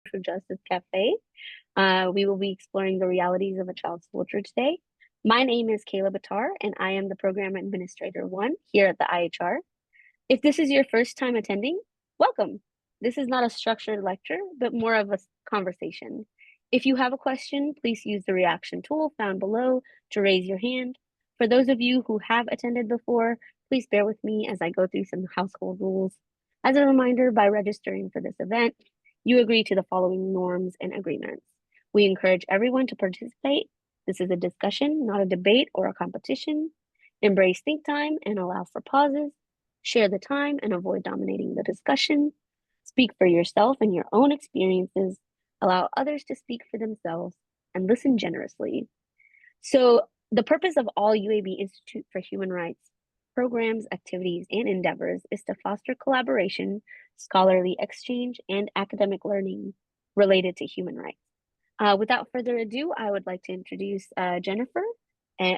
Social Justice Café. We will be exploring the realities of a child soldier today. My name is Kayla Batar, and I am the Program Administrator 1 here at the IHR. If this is your first time attending, welcome. This is not a structured lecture, but more of a conversation. If you have a question, please use the reaction tool found below to raise your hand. For those of you who have attended before, please bear with me as I go through some household rules. As a reminder, by registering for this event, you agree to the following norms and agreements. We encourage everyone to participate. This is a discussion, not a debate or a competition. Embrace think time and allow for pauses. Share the time and avoid dominating the discussion. Speak for yourself and your own experiences. Allow others to speak for themselves and listen generously. So, the purpose of all UAB Institute for Human Rights programs, activities, and endeavors is to foster collaboration, scholarly exchange, and academic learning related to human rights. Without further ado, I would like to introduce Jennifer,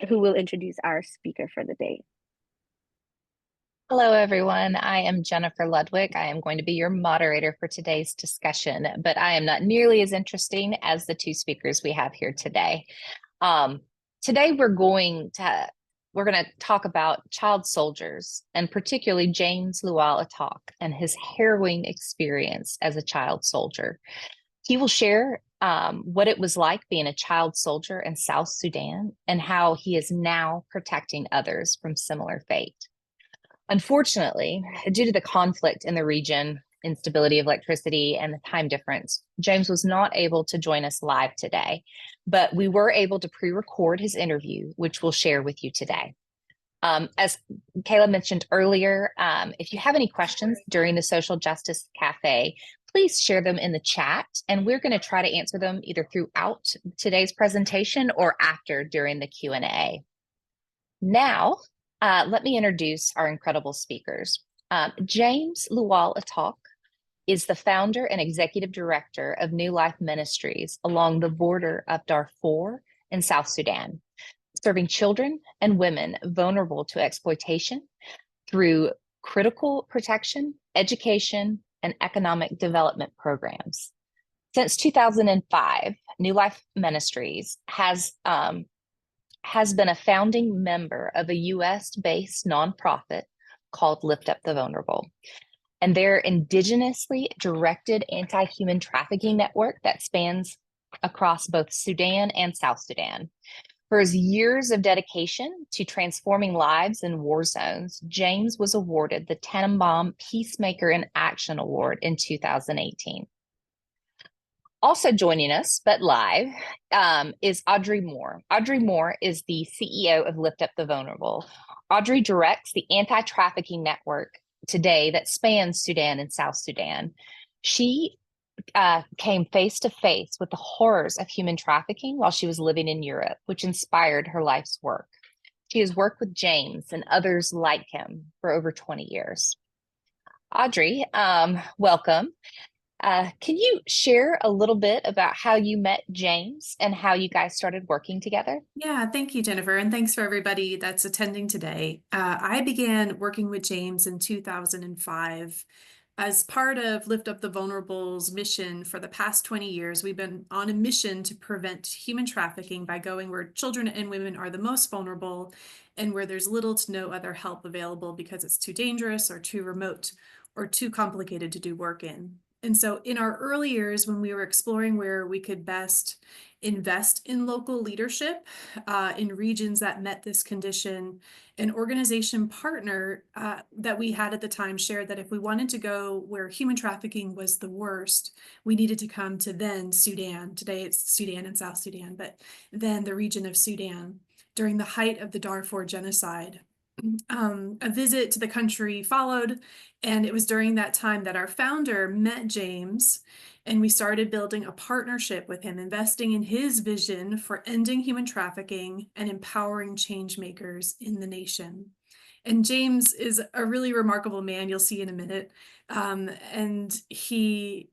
who will introduce our speaker for the day. Hello, everyone. I am Jennifer Ludwig. I am going to be your moderator for today's discussion, but I am not nearly as interesting as the two speakers we have here today. Today, we're going to talk about child soldiers, and particularly James Lual Atak and his harrowing experience as a child soldier. He will share what it was like being a child soldier in South Sudan and how he is now protecting others from similar fate. Unfortunately, due to the conflict in the region, instability of electricity, and the time difference, James was not able to join us live today, but we were able to pre-record his interview, which we'll share with you today. As Kayla mentioned earlier, if you have any questions during the Social Justice Cafe, please share them in the chat, and we're going to try to answer them either throughout today's presentation or after during the Q&A. Now, let me introduce our incredible speakers. James Lual Atak is the founder and executive director of New Life Ministries along the border of Darfur in South Sudan, serving children and women vulnerable to exploitation through critical protection, education, and economic development programs. Since 2005, New Life Ministries has been a founding member of a US-based nonprofit called Lift Up the Vulnerable. And their indigenously directed anti-human trafficking network that spans across both Sudan and South Sudan. For his years of dedication to transforming lives in war zones, James was awarded the Tannenbaum Peacemaker in Action Award in 2018. Also joining us, but live, is Audrey Moore. Audrey Moore is the CEO of Lift Up the Vulnerable. Audrey directs the anti-trafficking network today that spans Sudan and South Sudan. She came face to face with the horrors of human trafficking while she was living in Europe, which inspired her life's work. She has worked with James and others like him for over 20 years. Audrey, welcome. Can you share a little bit about how you met James and how you guys started working together? Yeah, thank you, Jennifer, and thanks for everybody that's attending today. I began working with James in 2005. As part of Lift Up the Vulnerable's mission for the past 20 years, we've been on a mission to prevent human trafficking by going where children and women are the most vulnerable and where there's little to no other help available because it's too dangerous or too remote or too complicated to do work in. And so in our early years, when we were exploring where we could best invest in local leadership in regions that met this condition, an organization partner that we had at the time shared that if we wanted to go where human trafficking was the worst, we needed to come to then Sudan. Today it's Sudan and South Sudan, but then the region of Sudan during the height of the Darfur genocide. A visit to the country followed, and it was during that time that our founder met James, and we started building a partnership with him, investing in his vision for ending human trafficking and empowering change makers in the nation. And James is a really remarkable man, you'll see in a minute. And he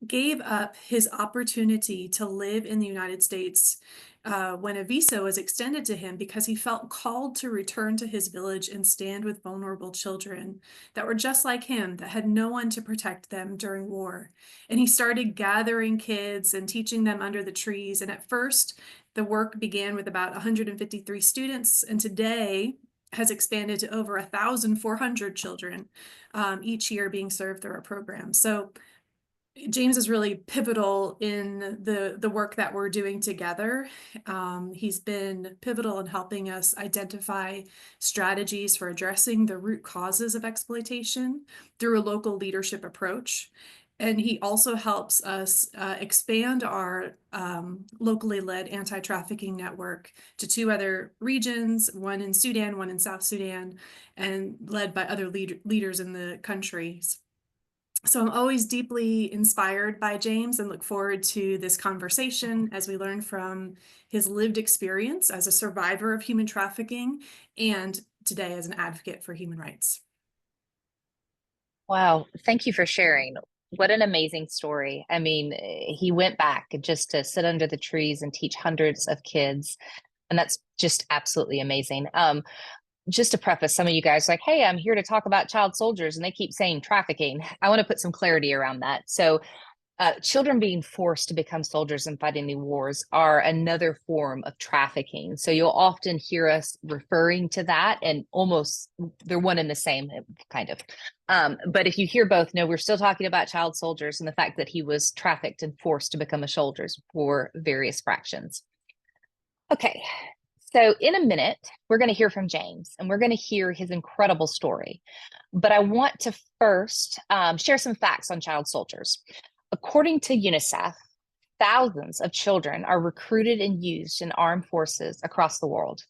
gave up his opportunity to live in the United States when a visa was extended to him because he felt called to return to his village and stand with vulnerable children that were just like him, that had no one to protect them during war. And he started gathering kids and teaching them under the trees. And at first, the work began with about 153 students, and today has expanded to over 1,400 children each year being served through our program. So James is really pivotal in the work that we're doing together. He's been pivotal in helping us identify strategies for addressing the root causes of exploitation through a local leadership approach. And he also helps us expand our locally led anti-trafficking network to 2 other regions, one in Sudan, one in South Sudan, and led by other leaders in the countries. So I'm always deeply inspired by James and look forward to this conversation as we learn from his lived experience as a survivor of human trafficking and today as an advocate for human rights. Wow, thank you for sharing. What an amazing story. I mean, he went back just to sit under the trees and teach hundreds of kids, and that's just absolutely amazing. Just to preface, some of you guys are like, hey, I'm here to talk about child soldiers, and they keep saying trafficking. I want to put some clarity around that. So children being forced to become soldiers and fighting the wars are another form of trafficking. So you'll often hear us referring to that, and almost they're one and the same, kind of. But if you hear both, no, we're still talking about child soldiers and the fact that he was trafficked and forced to become a soldier for various fractions. Okay, so in a minute, we're going to hear from James and we're going to hear his incredible story. But I want to first share some facts on child soldiers. According to UNICEF, thousands of children are recruited and used in armed forces across the world.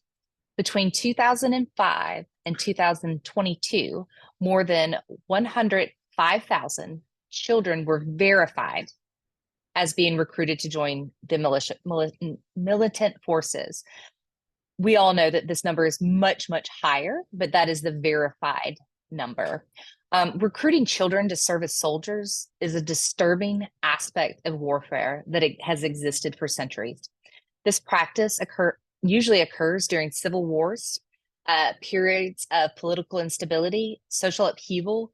Between 2005 and 2022, more than 105,000 children were verified as being recruited to join the militant forces. We all know that this number is much, much higher, but that is the verified number. Recruiting children to serve as soldiers is a disturbing aspect of warfare that has existed for centuries. This practice usually occurs during civil wars, periods of political instability, social upheaval,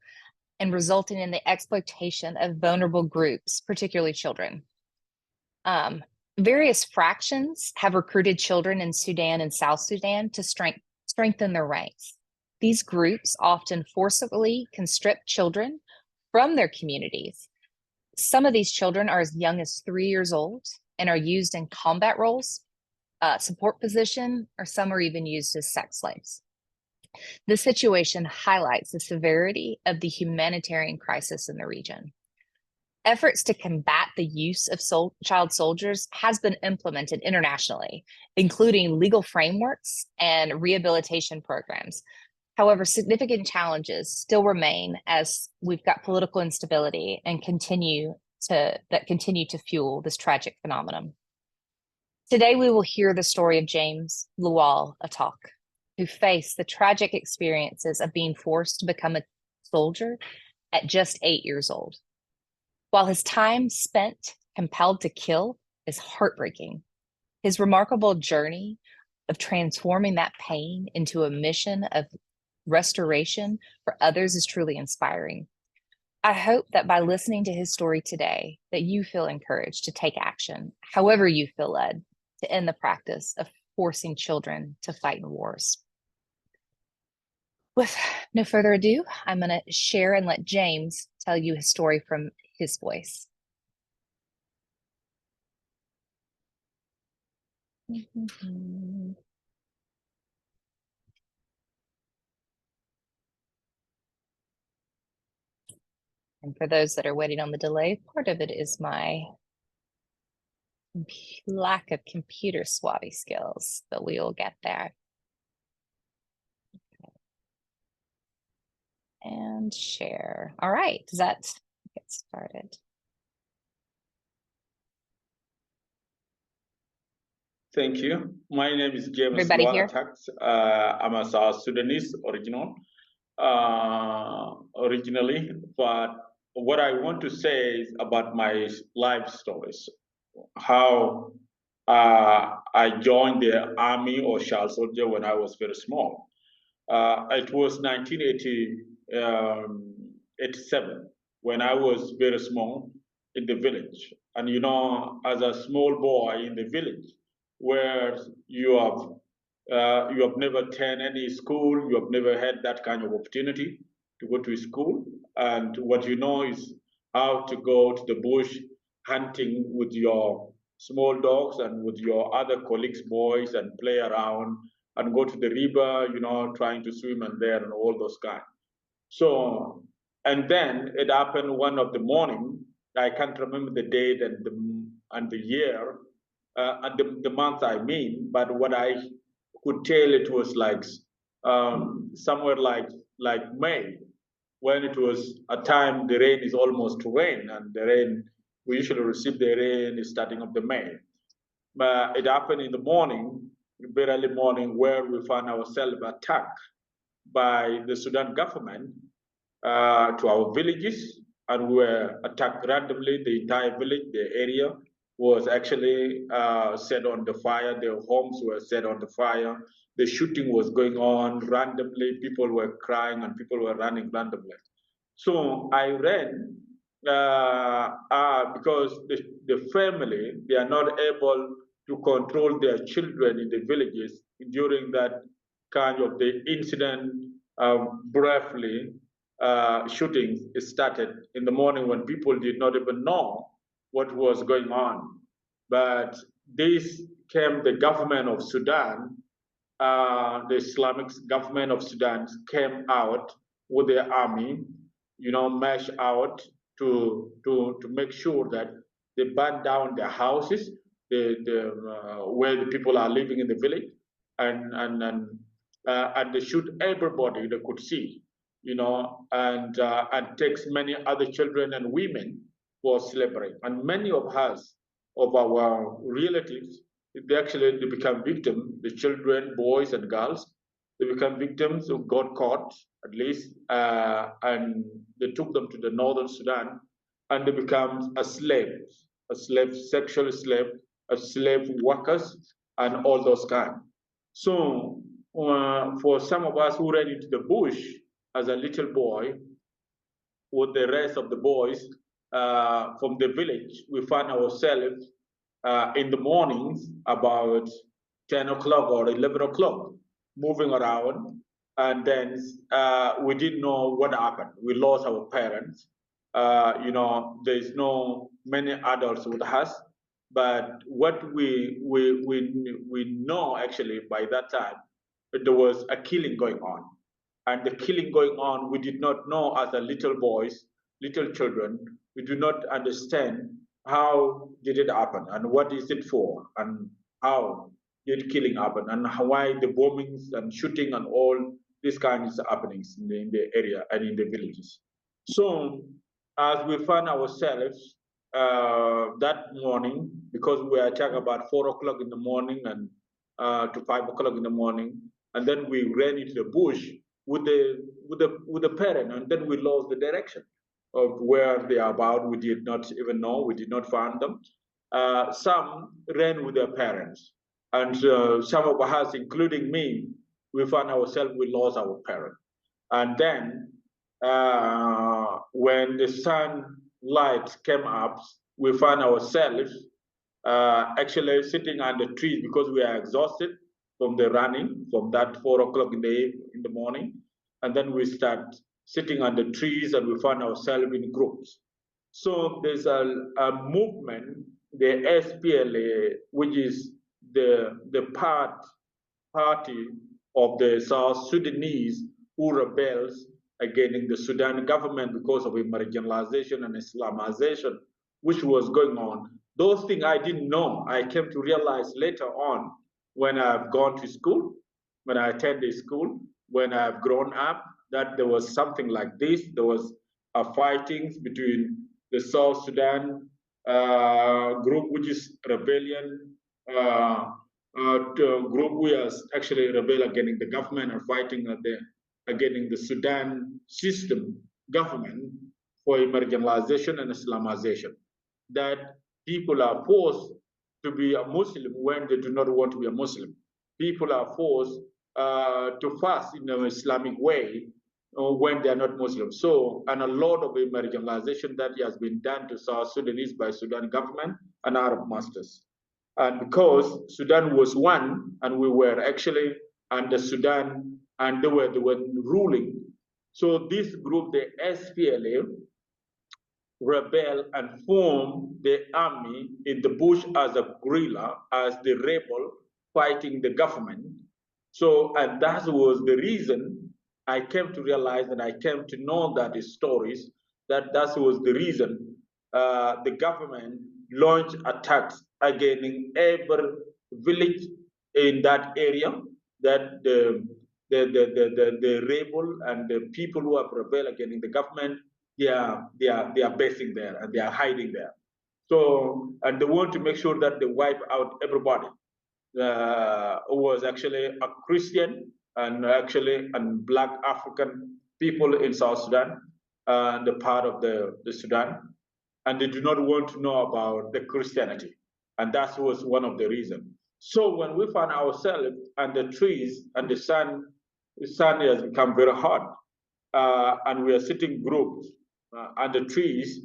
and resulting in the exploitation of vulnerable groups, particularly children. Various fractions have recruited children in Sudan and South Sudan to strengthen their ranks. These groups often forcibly conscript children from their communities. Some of these children are as young as 3 years old and are used in combat roles, support position, or some are even used as sex slaves. This situation highlights the severity of the humanitarian crisis in the region. Efforts to combat the use of child soldiers has been implemented internationally, including legal frameworks and rehabilitation programs. However, significant challenges still remain as we've got political instability and continue to fuel this tragic phenomenon. Today, we will hear the story of James Lual Atak, who faced the tragic experiences of being forced to become a soldier at just 8 years old. While his time spent compelled to kill is heartbreaking, his remarkable journey of transforming that pain into a mission of restoration for others is truly inspiring. I hope that by listening to his story today, that you feel encouraged to take action, however you feel led, to end the practice of forcing children to fight in wars. With no further ado, I'm going to share and let James tell you his story from his voice. And for those that are waiting on the delay, part of it is my lack of computer swabby skills, but we will get there. And share. All right, does that get started? Thank you. My name is James Everybody Lual here? Atak. I'm a South Sudanese originally, but what I want to say is about my life stories, how I joined the army or child soldier when I was very small. It was 1987 when I was very small in the village. And as a small boy in the village, where you have never attended any school, you have never had that kind of opportunity to go to school, and what you know is how to go to the bush hunting with your small dogs and with your other colleagues, boys, and play around and go to the river, trying to swim and there and all those kind. So, and then it happened one of the morning. I can't remember the date and the year and the month I mean, but what I could tell it was like somewhere like May, when it was a time the rain is almost to rain, and the rain we usually receive the rain starting of the May. But it happened in the morning, very early morning, where we found ourselves attacked by the Sudan government to our villages, and we were attacked randomly. The entire village, the area, was actually set on the fire. Their homes were set on the fire. The shooting was going on randomly. People were crying and people were running randomly. So I ran because the family, they are not able to control their children in the villages during that kind of the incident. Briefly, shootings started in the morning when people did not even know what was going on. But this came the government of Sudan, the Islamic government of Sudan came out with their army, march out to make sure that they burn down their houses, where the people are living in the village, and they shoot everybody they could see, and takes many other children and women for slavery. And many of us, of our relatives, they become victims. The children, boys and girls, they become victims who got caught at least, and they took them to the northern Sudan, and they become a slave, sexual slave, a slave workers, and all those kind. So for some of us who ran into the bush as a little boy with the rest of the boys from the village, we found ourselves in the mornings about 10 o'clock or 11 o'clock, moving around. And then we didn't know what happened. We lost our parents. There's no many adults with us. But what we know actually by that time, there was a killing going on. And the killing going on, we did not know as a little boys, little children, we do not understand how did it happen and what is it for and how did killing happen and why the bombings and shooting and all these kinds of happenings in the area and in the villages. So as we found ourselves that morning, because we attacked about 4 o'clock in the morning and to 5 o'clock in the morning, and then we ran into the bush with the parent, and then we lost the direction of where they are about. We did not even know. We did not find them. Some ran with their parents, and some of us, including me, we found ourselves we lost our parent. And then when the sunlight came up, we found ourselves actually sitting under trees because we are exhausted from the running from that 4 o'clock in the morning, and then we start sitting under trees and we find ourselves in groups. So there's a movement, the SPLA, which is the party of the South Sudanese who rebels against the Sudan government because of marginalization and Islamization, which was going on. Those things I didn't know. I came to realize later on when I've gone to school, when I attended school, when I've grown up, that there was something like this. There was a fighting between the South Sudan group, which is rebellion group we are actually rebel against the government and fighting against the Sudan system government for marginalization and Islamization. That people are forced to be a Muslim when they do not want to be a Muslim. People are forced to fast in an Islamic way when they are not Muslim. So, and a lot of the marginalization that has been done to South Sudanese by Sudan government and Arab masters. And because Sudan was one, and we were actually under Sudan, and they were ruling. So this group, the SPLA, rebel and form the army in the bush as a guerrilla, as the rebel fighting the government. So, and that was the reason I came to realize and I came to know that the stories, that was the reason the government launched attacks against every village in that area, that the rebel and the people who have rebelled against the government, they are basing there and they are hiding there. So, and they want to make sure that they wipe out everybody who was actually a Christian and actually and Black African people in South Sudan and the part of the Sudan, and they do not want to know about the Christianity, and that was one of the reasons. So when we found ourselves and the trees and the sun has become very hot, and we are sitting groups and the trees,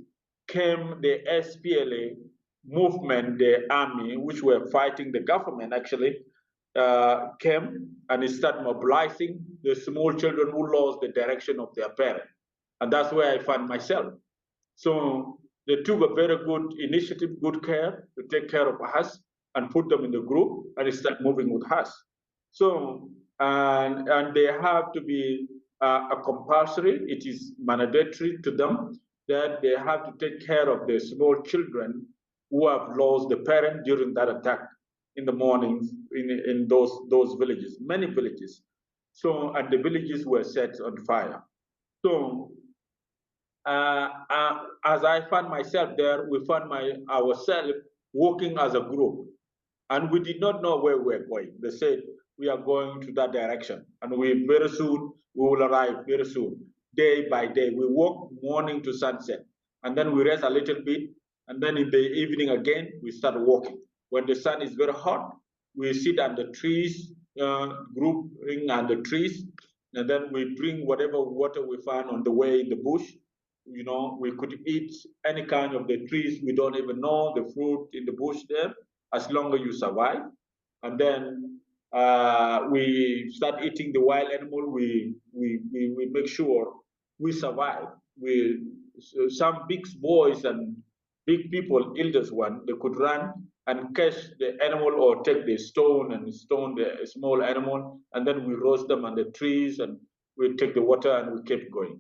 came the SPLA movement, the army, which were fighting the government actually, came and it started mobilizing the small children who lost the direction of their parents. And that's where I found myself. So they took a very good initiative, good care to take care of us and put them in the group and start moving with us. So, and they have to be a compulsory, it is mandatory to them that they have to take care of the small children who have lost the parent during that attack in the mornings in those villages, many villages. So, and the villages were set on fire. So, as I found myself there, we found ourselves working as a group, and we did not know where we were going. They said we are going to that direction, and we very soon we will arrive very soon, day by day. We walk morning to sunset, and then we rest a little bit, and then in the evening again we start walking. When the sun is very hot, we sit under trees, grouping under trees, and then we drink whatever water we find on the way in the bush. You know, we could eat any kind of the trees. We don't even know the fruit in the bush there, as long as you survive. And then we start eating the wild animal. We make sure we survive. Some big boys and big people, elders one, they could run and catch the animal or take the stone and stone the small animal, and then we roast them on the trees and we take the water and we keep going.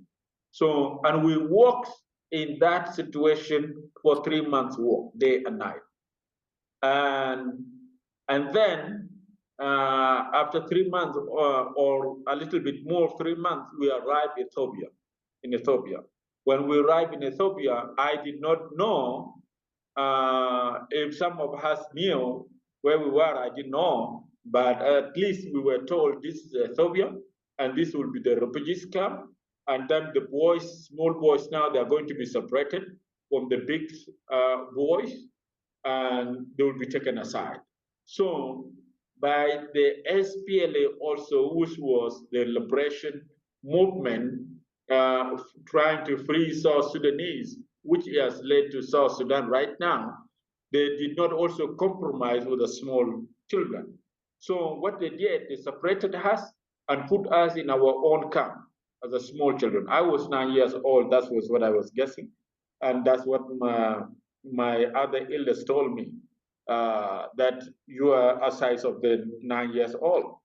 So, and we worked in that situation for 3 months work, day and night. And then after 3 months or a little bit more, 3 months, we arrived in Ethiopia. When we arrived in Ethiopia, I did not know if some of us knew where we were. I didn't know, but at least we were told this is Ethiopia, and this will be the refugees camp. And then the boys, small boys now, they are going to be separated from the big boys, and they will be taken aside. So by the SPLA also, which was the liberation movement trying to free South Sudanese, which has led to South Sudan right now, they did not also compromise with the small children. So what they did, they separated us and put us in our own camp as a small children. I was 9 years old. That was what I was guessing, and that's what my other elders told me, that you are a size of the 9 years old.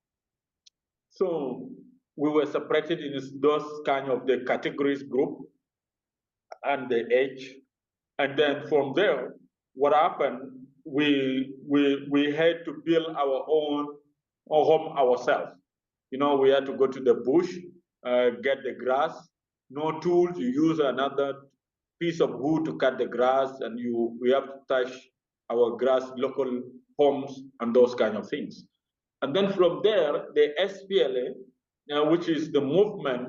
So we were separated in those kind of the categories group and the age, and then from there, what happened? We had to build our own home ourselves. You know, we had to go to the bush, get the grass, no tools. You use another piece of wood to cut the grass, and we have to touch our grass, local homes and those kind of things. And then from there, the SPLA, which is the movement,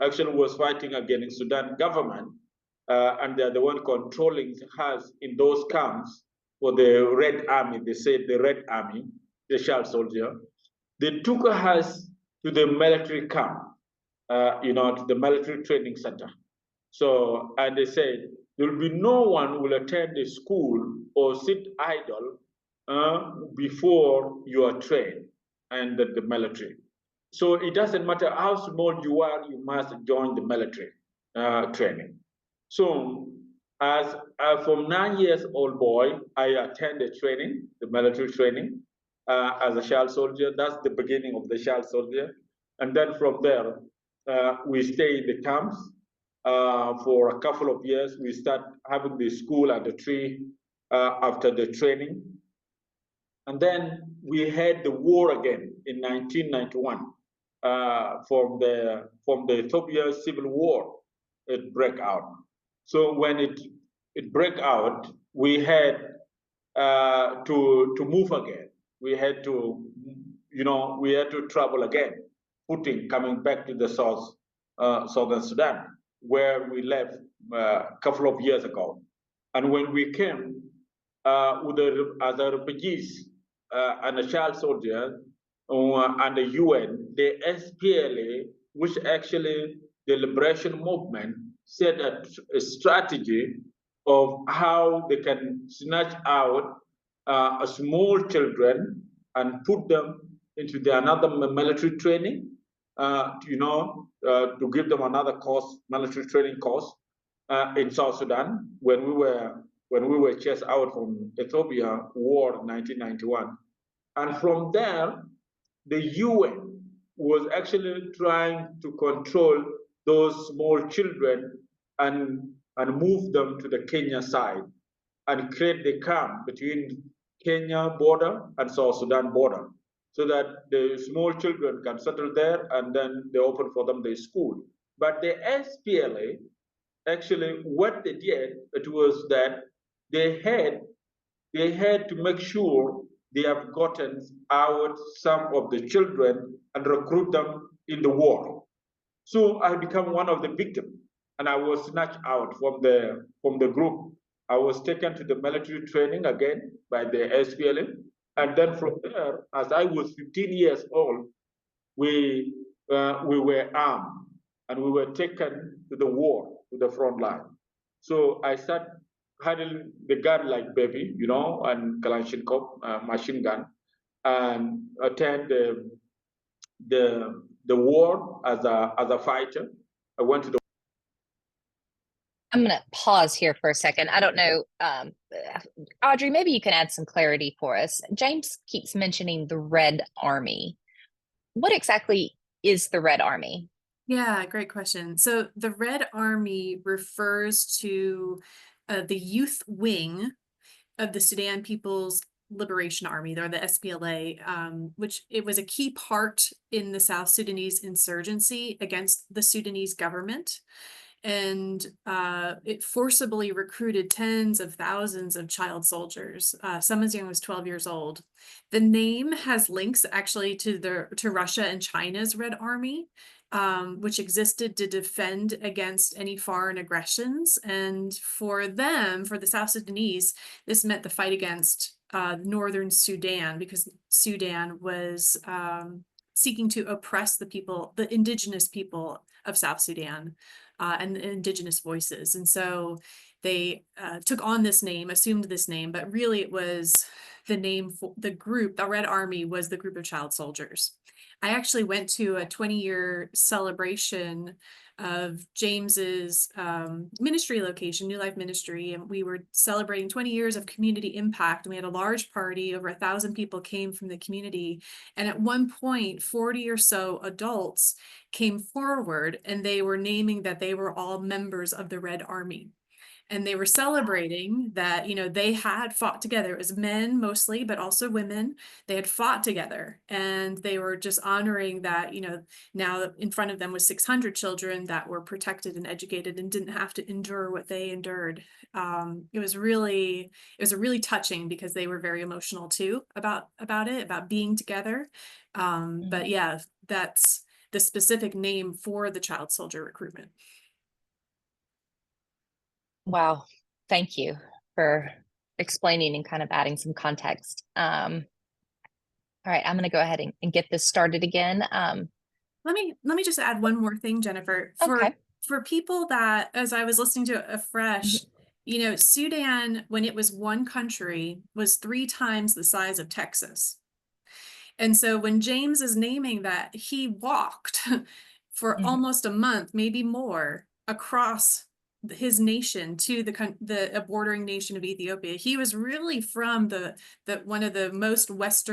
actually was fighting against Sudan government, and they're the one controlling us in those camps for the Red Army. They said the Red Army, the child soldier. They took us to the military camp, to the military training center. So, and they said, there will be no one who will attend the school or sit idle before you are trained and the military. So it doesn't matter how small you are, you must join the military training. So as from 9 years old boy, I attended training, the military training as a child soldier. That's the beginning of the child soldier. And then from there, we stay in the camps for a couple of years. We start having the school at the tree after the training. And then we had the war again in 1991 from the Ethiopia civil war. It broke out. So when it broke out, we had to move again. We had to, we had to travel again, coming back to the southern Sudan, where we left a couple of years ago. And when we came as a refugees and a child soldier and the UN, the SPLA, which actually the liberation movement, set a strategy of how they can snatch out small children and put them into another military training, to give them another course, military training course in South Sudan when we were chased out from Ethiopia war in 1991. And from there, the UN was actually trying to control those small children and move them to the Kenya side and create the camp between Kenya border and South Sudan border, so that the small children can settle there, and then they open for them the school. But the SPLA, actually, what they did, it was that they had to make sure they have gotten out some of the children and recruit them in the war. So I became one of the victims, and I was snatched out from the group. I was taken to the military training again by the SPLA, and then from there, as I was 15 years old, we were armed and we were taken to the war, to the front line. So I started handling the gun like baby, and Kalashnikov machine gun, and attend the war as a fighter. I went to the. I'm going to pause here for a second. I don't know, Audrey, maybe you can add some clarity for us. James keeps mentioning the Red Army. What exactly is the Red Army? Yeah, great question. So the Red Army refers to the youth wing of the Sudan People's Liberation Army, or the SPLA, which it was a key part in the South Sudanese insurgency against the Sudanese government. And it forcibly recruited tens of thousands of child soldiers, some as young as 12 years old. The name has links actually to Russia and China's Red Army, which existed to defend against any foreign aggressions. And for them, for the South Sudanese, this meant the fight against northern Sudan, because Sudan was seeking to oppress the indigenous people of South Sudan. And indigenous voices. And so they took on this name, assumed this name, but really it was the name for the group. The Red Army was the group of child soldiers. I actually went to a 20-year celebration of James's ministry location, New Life Ministry, and we were celebrating 20 years of community impact. And we had a large party. Over 1,000 people came from the community. And at one point, 40 or so adults came forward, and they were naming that they were all members of the Red Army. And they were celebrating that, they had fought together. It was men mostly, but also women. They had fought together, and they were just honoring that, now in front of them was 600 children that were protected and educated and didn't have to endure what they endured. It was really touching, because they were very emotional too about it, about being together. But yeah, that's the specific name for the child soldier recruitment. Wow. Thank you for explaining and kind of adding some context. All right, I'm going to go ahead and get this started again. Let me just add one more thing, Jennifer. Okay. For people that, as I was listening to it afresh, Sudan, when it was one country, was 3 times the size of Texas. And so when James is naming that, he walked for almost a month, maybe more, across his nation to the bordering nation of Ethiopia. He was really from the one of the most west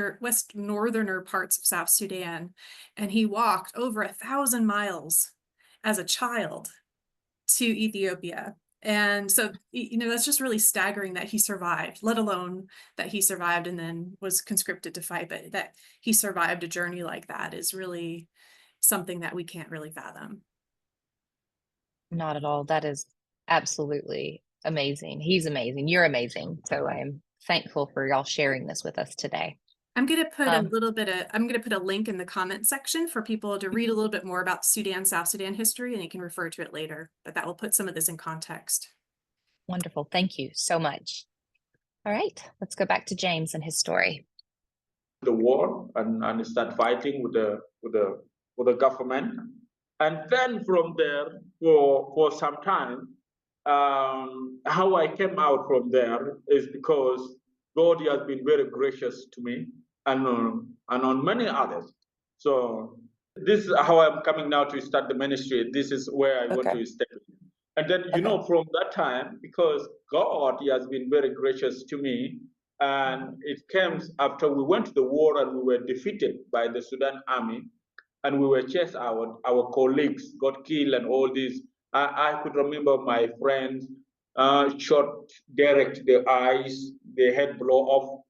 northerner parts of South Sudan, and he walked over 1,000 miles as a child to Ethiopia. And so, that's just really staggering that he survived, let alone that he survived and then was conscripted to fight. But that he survived a journey like that is really something that we can't really fathom. Not at all. That is absolutely amazing. He's amazing. You're amazing. So I am thankful for y'all sharing this with us today. I'm going to put I'm going to put a link in the comment section for people to read a little bit more about Sudan, South Sudan history, and you can refer to it later, but that will put some of this in context. Wonderful. Thank you so much. All right, let's go back to James and his story. The war and start fighting with the government. And then from there, for some time, how I came out from there is because God has been very gracious to me and on many others. So this is how I'm coming now to start the ministry. This is where I want to step in. And then, from that time, because God has been very gracious to me, and it came after we went to the war and we were defeated by the Sudan army, and we were chased out. Our colleagues got killed and all this. I could remember my friends shot direct the eyes, the head blow off,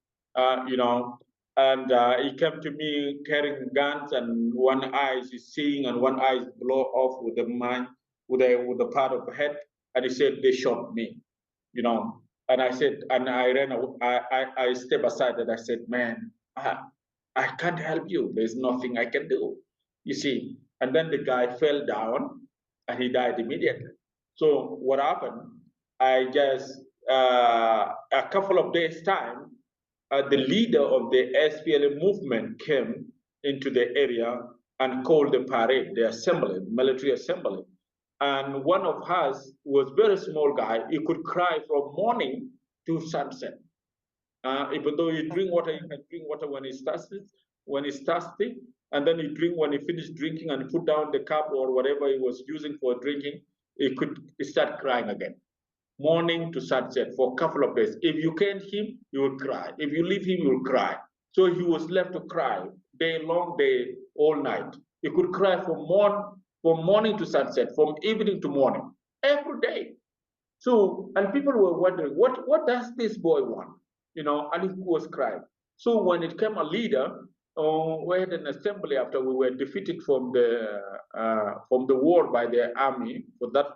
and he came to me carrying guns, and one eye is seeing and one eye is blow off with the part of the head, and he said they shot me, and I said, and I ran, I stepped aside and I said, man, I can't help you. There's nothing I can do, you see. And then the guy fell down and he died immediately. So what happened? I just, a couple of days time, the leader of the SPLA movement came into the area and called the parade, the assembly, military assembly. And one of us was very small guy. He could cry from morning to sunset. Even though you drink water, you can drink water when he's thirsty, and then he drink when he finished drinking and put down the cup or whatever he was using for drinking, he could start crying again. Morning to sunset for a couple of days. If you can't him, you will cry. If you leave him, you will cry. So he was left to cry long day, all night. He could cry from morning to sunset, from evening to morning, every day. So, and people were wondering, what does this boy want? And he was crying. So when it came a leader, we had an assembly after we were defeated from the war by the army for that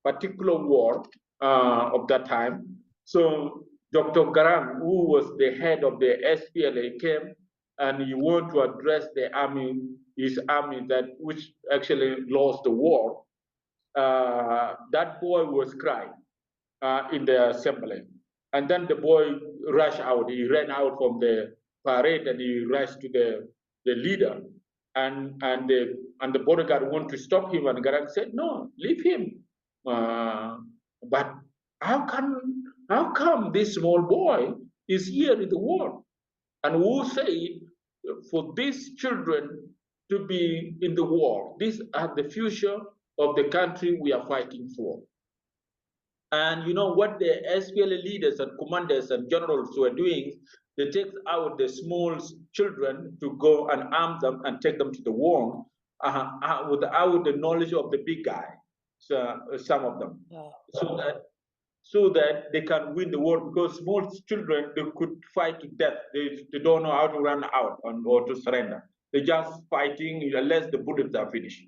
particular war of that time. So Dr. Garang, who was the head of the SPLA, came and he wanted to address the army, his army which actually lost the war. That boy was crying in the assembly. And then the boy rushed out. He ran out from the parade and he rushed to the leader. And the bodyguard wanted to stop him, and Garang said, "No, leave him." But how come this small boy is here in the war? And who say for these children to be in the war? These are the future of the country we are fighting for. And what the SPLA leaders and commanders and generals were doing, they take out the small children to go and arm them and take them to the war without the knowledge of the big guy, so, some of them. Yeah. So that so that they can win the war, because small children, they could fight to death. They don't know how to run out or to surrender. They're just fighting unless the bullets are finished.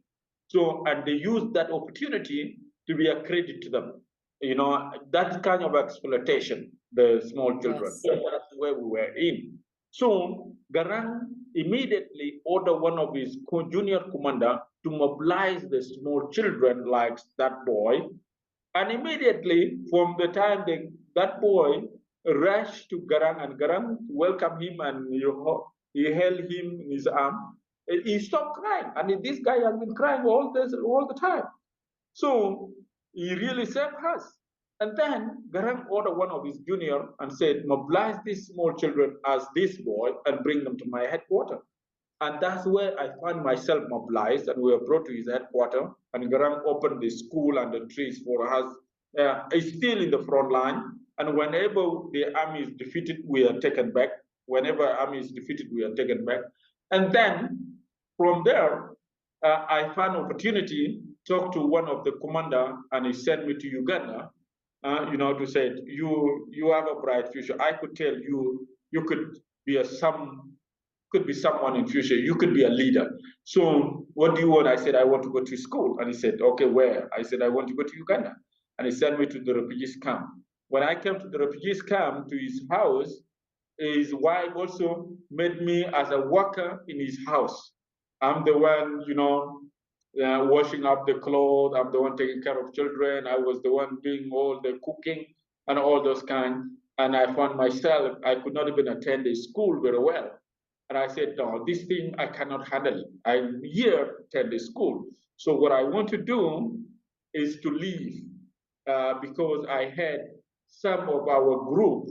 So, and they use that opportunity to be a credit to them. You know, that kind of exploitation, the small children. Yes. So that's where we were in. So Garang immediately ordered one of his junior commander to mobilize the small children like that boy. And immediately from the time that boy rushed to Garang, and Garang welcomed him and he held him in his arm, he stopped crying. And this guy has been crying all the time. So he really saved us. And then Garang ordered one of his junior and said, mobilize these small children as this boy and bring them to my headquarters. And that's where I found myself mobilized, and we were brought to his headquarters. And Garang opened the school and the trees for us. He's still in the front line. And whenever the army is defeated, we are taken back. Whenever army is defeated, we are taken back. And then from there, I found opportunity talk to one of the commander, and he sent me to Uganda. To say you have a bright future. I could tell you could be could be someone in future. You could be a leader. So what do you want? I said, I want to go to school. And he said, okay, where? I said, I want to go to Uganda. And he sent me to the refugees camp. When I came to the refugees camp, to his house, his wife also made me as a worker in his house. I'm the one, washing up the clothes. I'm the one taking care of children. I was the one doing all the cooking and all those kinds. And I found myself, I could not even attend the school very well. And I said, no, this thing, I cannot handle it. I'm here to attend the school. So what I want to do is to leave because I had some of our group,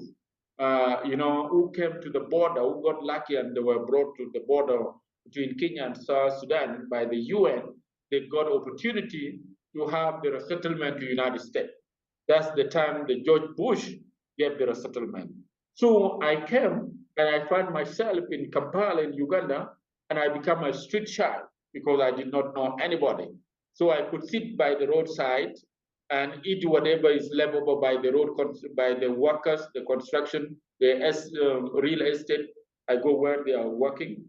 who came to the border, who got lucky and they were brought to the border between Kenya and South Sudan by the UN. They got opportunity to have the resettlement to the United States. That's the time the George Bush gave the resettlement. So I came and I found myself in Kampala in Uganda, and I became a street child because I did not know anybody. So I could sit by the roadside and eat whatever is left over by the road, by the workers, the construction, the real estate. I go where they are working.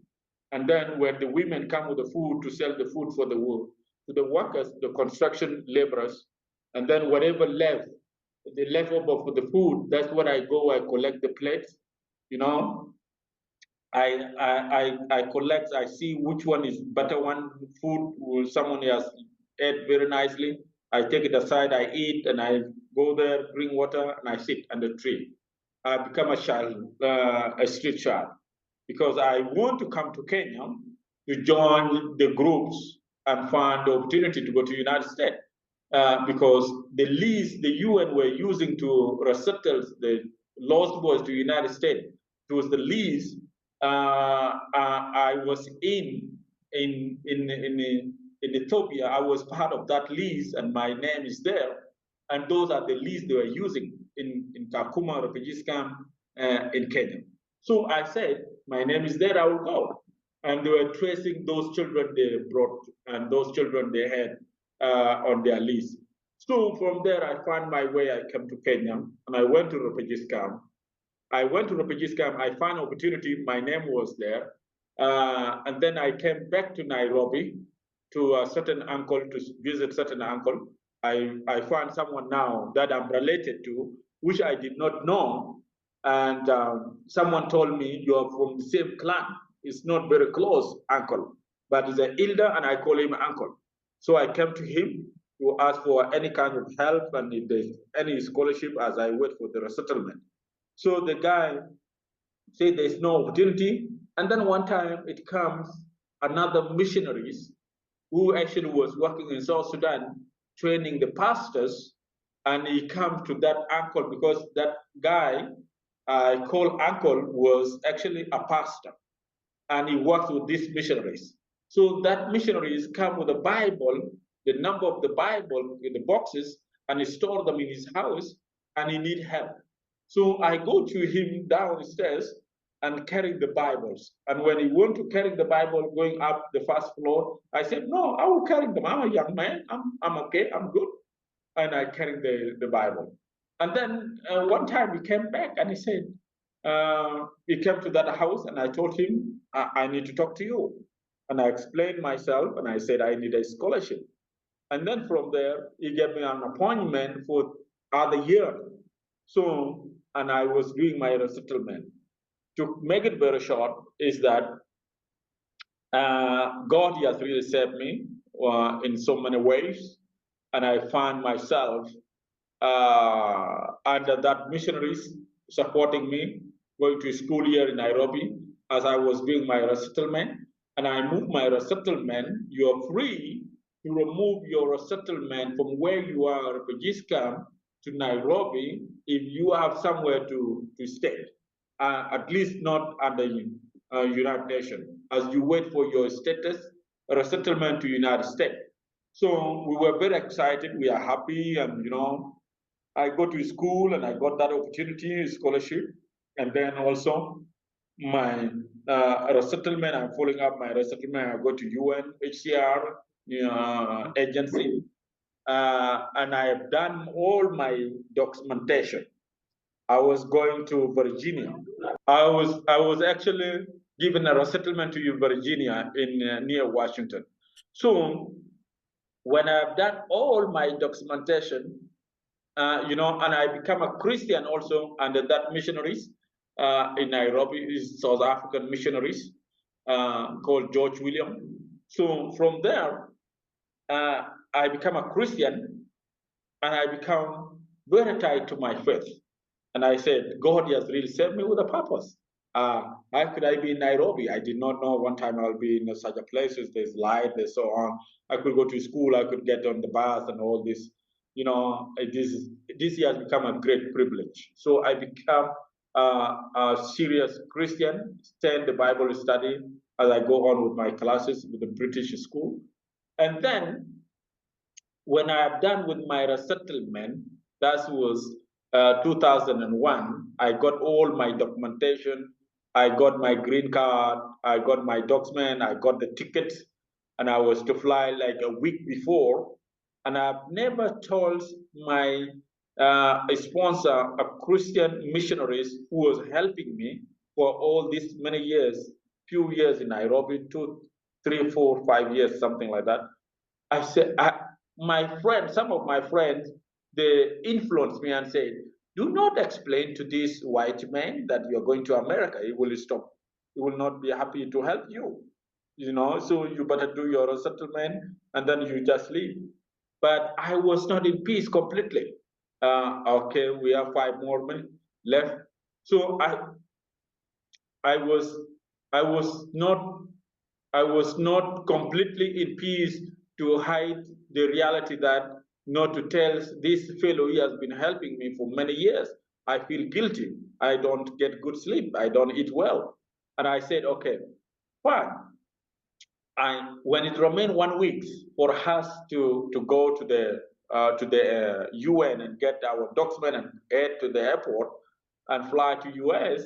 And then when the women come with the food to sell the food for to the workers, the construction laborers, and then whatever left, the leftover for the food, that's what I go, I collect the plates, I collect, I see which one is better one food, someone has ate very nicely. I take it aside, I eat, and I go there, bring water, and I sit under the tree. I become a child, a street child, because I want to come to Kenya to join the groups and find the opportunity to go to the United States. Because the lease the UN were using to resettle the lost boys to the United States, it was the lease I was in Ethiopia. I was part of that lease, and my name is there. And those are the lease they were using in Kakuma refugees camp in Kenya. So I said, my name is there, I will go. And they were tracing those children they brought and those children they had on their list. So from there, I found my way. I came to Kenya, and I went to refugees camp. I went to refugees camp. I found opportunity. My name was there. And then I came back to Nairobi to a certain uncle, to visit certain uncle. I found someone now that I'm related to, which I did not know. And someone told me, you are from the same clan. It's not very close, uncle, but he's an elder, and I call him uncle. So I came to him to ask for any kind of help and if there's any scholarship as I wait for the resettlement. So the guy said there's no opportunity. And then one time it comes another missionaries who actually was working in South Sudan, training the pastors, and he comes to that uncle because that guy I call uncle was actually a pastor, and he works with these missionaries. So that missionaries come with the Bible, the number of the Bible in the boxes, and he store them in his house, and he need help. So I go to him downstairs and carry the Bibles. And when he want to carry the Bible going up the first floor, I said, no, I will carry them. I'm a young man. I'm okay. I'm good. And I carry the Bible. And then one time he came back and he said, he came to that house and I told him, I need to talk to you. And I explained myself and I said, I need a scholarship. And then from there, he gave me an appointment for other year. So, and I was doing my resettlement. To make it very short, is that God has really saved me in so many ways. And I find myself under that missionaries supporting me, going to school here in Nairobi as I was doing my resettlement. And I moved my resettlement. You are free to remove your resettlement from where you are, refugees camp, to Nairobi if you have somewhere to stay, at least not under United Nations, as you wait for your status, resettlement to United States. So we were very excited. We are happy, and I go to school and I got that opportunity, scholarship, and then also my resettlement. I'm following up my resettlement. I go to UNHCR agency, and I have done all my documentation. I was going to Virginia. I was actually given a resettlement to Virginia in near Washington. So when I've done all my documentation, and I become a Christian also under that missionaries in Nairobi, is South African missionaries called George William. So from there, uh, I become a Christian and I become very tied to my faith. And I said, God has really saved me with a purpose. How could I be in Nairobi? I did not know one time I'll be in such a places. There's light, there's so on. I could go to school, I could get on the bus and all this. This has become a great privilege. So I become a serious Christian, stand the Bible study as I go on with my classes with the British school. And then when I am done with my resettlement, that was 2001, I got all my documentation. I got my green card, I got my document, I got the ticket, and I was to fly like a week before. And I've never told my sponsor, a Christian missionaries who was helping me for all these many years, few years in Nairobi, 2, 3, 4, 5 years, something like that. I said, my friends, some of my friends, they influenced me and said, do not explain to this white man that you're going to America. He will stop. He will not be happy to help you. So you better do your settlement and then you just leave. But I was not in peace completely. Okay, we have 5 more minutes left. So I was I was not I was not completely in peace to hide the reality that not to tell this fellow he has been helping me for many years. I feel guilty. I don't get good sleep. I don't eat well. And I said, okay, fine. When it remained 1 week for us to go to the UN and get our document and head to the airport and fly to US,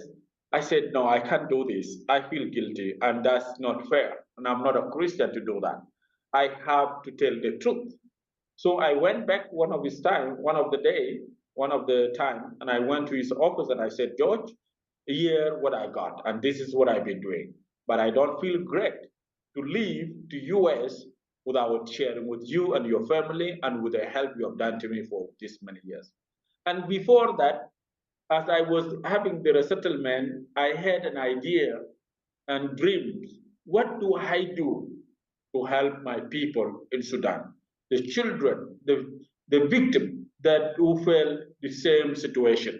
I said, no, I can't do this. I feel guilty, and that's not fair. And I'm not a Christian to do that. I have to tell the truth. So I went back one of the time, and I went to his office and I said, George, here what I got, and this is what I've been doing. But I don't feel great to leave to US without sharing with you and your family and with the help you have done to me for this many years. And before that, as I was having the resettlement, I had an idea and dreams. What do I do to help my people in Sudan? The children, the victim that who fell the same situation,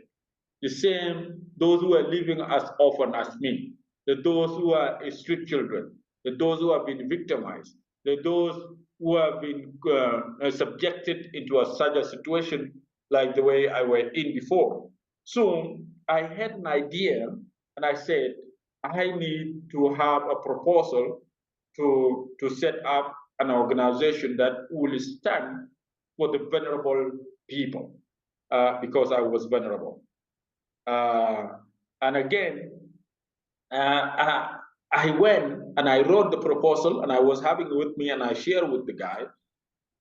the same, those who are living as orphan as me, those who are street children, those who have been victimized, those who have been subjected into such a situation like the way I were in before. So I had an idea and I said, I need to have a proposal to set up an organization that will stand for the vulnerable people because I was vulnerable. And again, I went and I wrote the proposal and I was having it with me and I shared with the guy.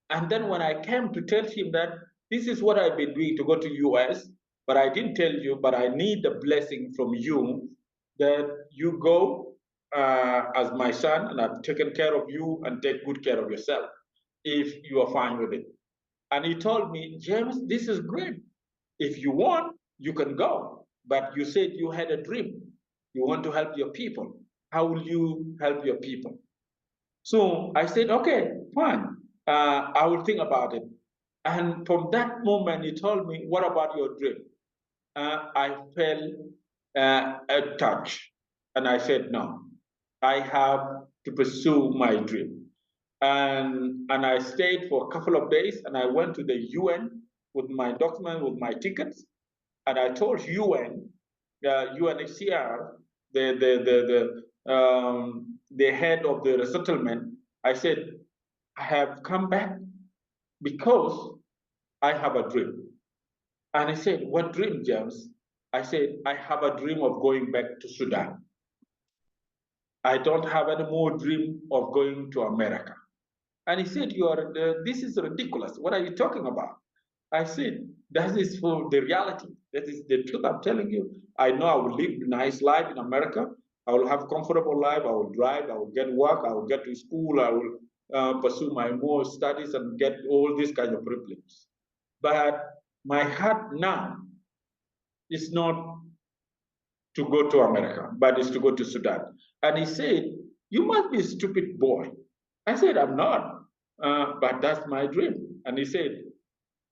And then when I came to tell him that this is what I've been doing to go to US, but I didn't tell you, but I need the blessing from you that you go as my son, and I've taken care of you and take good care of yourself if you are fine with it. And he told me, James, this is great. If you want, you can go. But you said you had a dream. You want to help your people. How will you help your people? So I said, okay, fine. I will think about it. And from that moment, he told me, what about your dream? I felt a touch. And I said, no, I have to pursue my dream. And I stayed for a couple of days, and I went to the UN with my document, with my tickets, and I told UN, UNHCR, the head of the resettlement, I said, I have come back because I have a dream. And he said, what dream, James? I said, I have a dream of going back to Sudan. I don't have any more dream of going to America. And he said, this is ridiculous. What are you talking about? I said, that is for the reality. That is the truth I'm telling you. I know I will live a nice life in America. I will have a comfortable life. I will drive. I will get work. I will get to school. I will pursue my more studies and get all these kind of privileges. But my heart now is not to go to America, but is to go to Sudan. And he said, you must be a stupid boy. I said, I'm not, but that's my dream. And he said,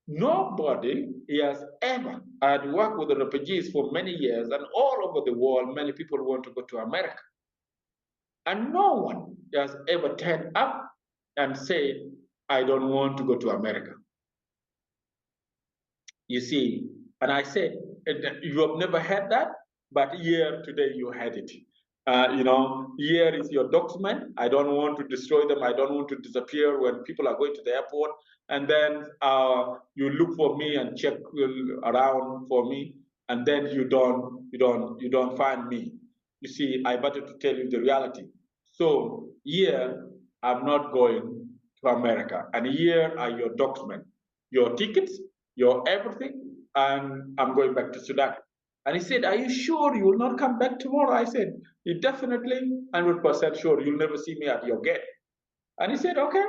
nobody has ever, I had worked with the refugees for many years, and all over the world, many people want to go to America. And no one has ever turned up and said, I don't want to go to America. You see, and I said, you have never had that, but here today you had it. Here is your document. I don't want to destroy them. I don't want to disappear when people are going to the airport. And then you look for me and check around for me, and then you don't find me. You see, I better to tell you the reality. So here I'm not going to America, and here are your documents, your tickets, your everything, and I'm going back to Sudan. And he said, are you sure you will not come back tomorrow? I said, you definitely 100% sure you'll never see me at your gate. And he said, okay,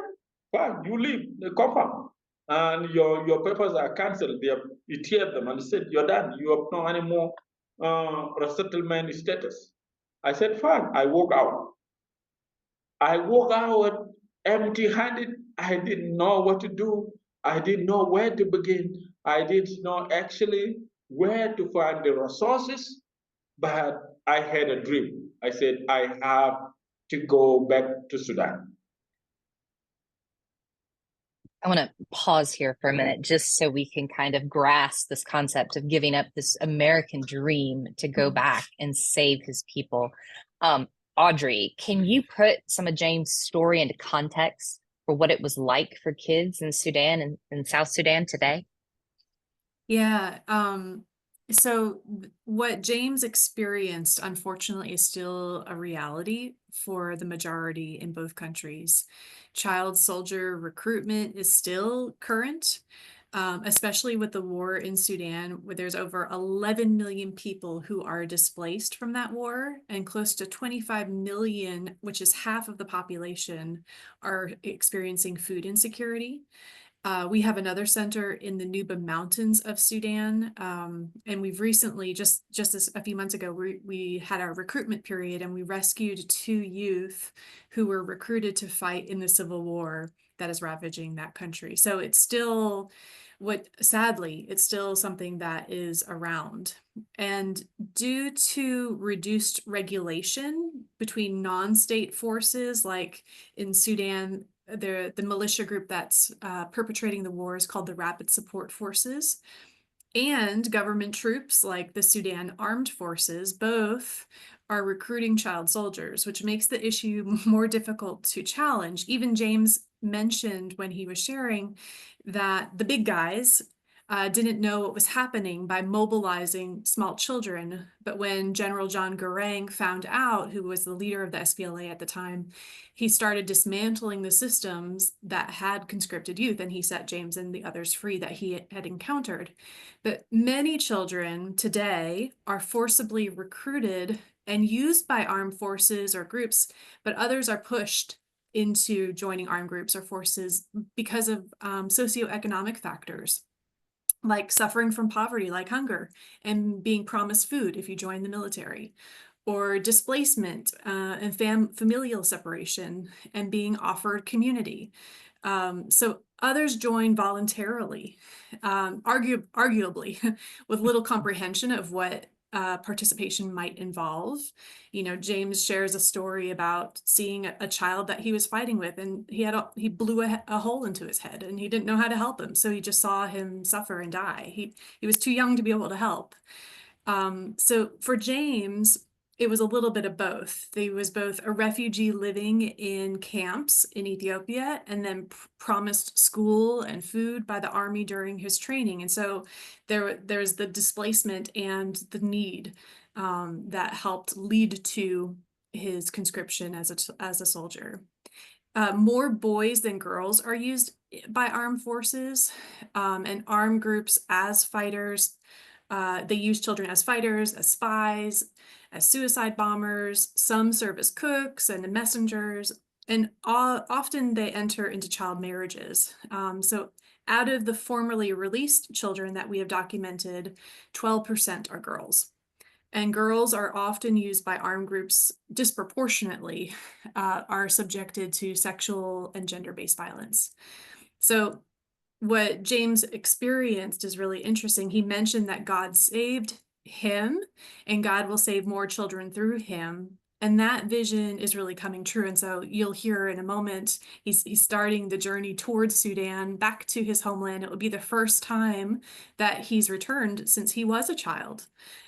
fine, you leave, confirm. And your papers are cancelled. He teared them and he said, you're done. You have no any more resettlement status. I said, fine, I walk out. I walk out empty-handed. I didn't know what to do. I didn't know where to begin. I didn't know actually where to find the resources, but I had a dream. I said, I have to go back to Sudan. I want to pause here for a minute just so we can kind of grasp this concept of giving up this American dream to go back and save his people. Audrey, can you put some of James' story into context for what it was like for kids in Sudan and South Sudan today? Yeah. So what James experienced, unfortunately, is still a reality for the majority in both countries. Child soldier recruitment is still current, especially with the war in Sudan, where there's over 11 million people who are displaced from that war, and close to 25 million, which is half of the population, are experiencing food insecurity. We have another center in the Nuba Mountains of Sudan, and we've recently, just a few months ago, we had our recruitment period, and we rescued 2 youth who were recruited to fight in the civil war that is ravaging that country. So it's still, sadly, it's still something that is around. And due to reduced regulation between non-state forces, like in Sudan, the militia group that's perpetrating the war is called the Rapid Support Forces, and government troops like the Sudan Armed Forces both are recruiting child soldiers, which makes the issue more difficult to challenge. Even James mentioned when he was sharing that the big guys didn't know what was happening by mobilizing small children. But when General John Garang found out, who was the leader of the SPLA at the time, he started dismantling the systems that had conscripted youth, and he set James and the others free that he had encountered. But many children today are forcibly recruited and used by armed forces or groups, but others are pushed into joining armed groups or forces because of socioeconomic factors, like suffering from poverty, like hunger, and being promised food if you join the military, or displacement and familial separation and being offered community. So others join voluntarily, arguably with little comprehension of what participation might involve. You know, James shares a story about seeing a child that he was fighting with, and he blew a hole into his head, and he didn't know how to help him, so he just saw him suffer and die. He was too young to be able to help. So for James, it was a little bit of both. He was both a refugee living in camps in Ethiopia and then promised school and food by the army during his training. And so there's the displacement and the need that helped lead to his conscription as a soldier. More boys than girls are used by armed forces and armed groups as fighters. They use children as fighters, as spies, as suicide bombers. Some serve as cooks and messengers, and often they enter into child marriages. So out of the formerly released children that we have documented, 12% are girls. And girls are often used by armed groups disproportionately, are subjected to sexual and gender-based violence. So what James experienced is really interesting. He mentioned that God saved him and God will save more children through him. And that vision is really coming true. And so you'll hear in a moment, he's starting the journey towards Sudan, back to his homeland. It will be the first time that he's returned since he was a child.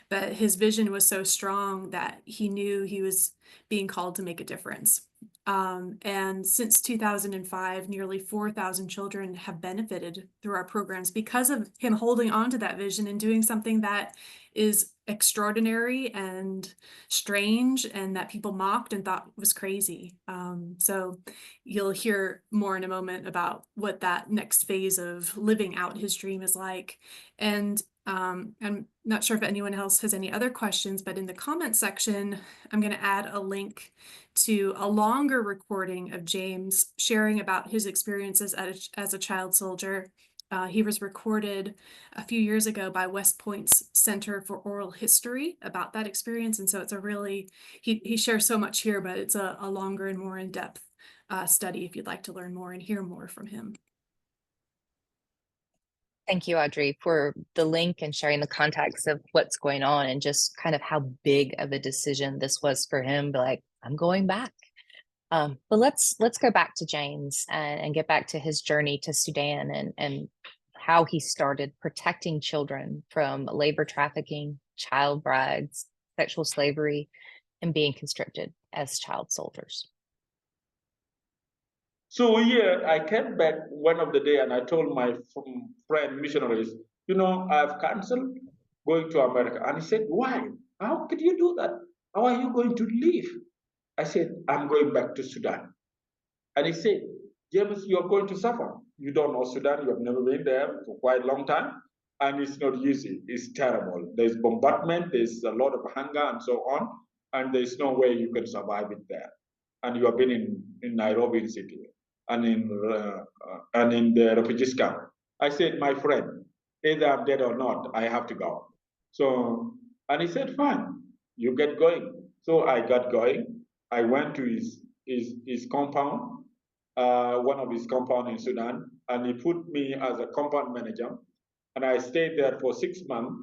But his vision was so strong that he knew he was being called to make a difference. And since 2005, nearly 4,000 children have benefited through our programs because of him holding on to that vision and doing something that is extraordinary and strange and that people mocked and thought was crazy. So you'll hear more in a moment about what that next phase of living out his dream is like. And I'm not sure if anyone else has any other questions, but in the comment section, I'm going to add a link to a longer recording of James sharing about his experiences as a child soldier. He was recorded a few years ago by West Point's Center for Oral History about that experience. And so it's a really, he shares so much here, but it's a longer and more in-depth study if you'd like to learn more and hear more from him. Thank you, Audrey, for the link and sharing the context of what's going on and just kind of how big of a decision this was for him. Like, I'm going back. But let's go back to James and get back to his journey to Sudan and how he started protecting children from labor trafficking, child brides, sexual slavery, and being conscripted as child soldiers. So here I came back one of the day and I told my friend missionaries, you know, I've canceled going to America. And he said, why? How could you do that? How are you going to leave? I said, I'm going back to Sudan. And he said, James, you're going to suffer. You don't know Sudan. You have never been there for quite a long time. And it's not easy. It's terrible. There's bombardment. There's a lot of hunger and so on. And there's no way you can survive it there. And you have been in Nairobi city and in the refugees camp. I said, my friend, either I'm dead or not, I have to go. So, and he said, fine, you get going. So I got going. I went to his compound, one of his compound in Sudan, and he put me as a compound manager. And I stayed there for 6 months.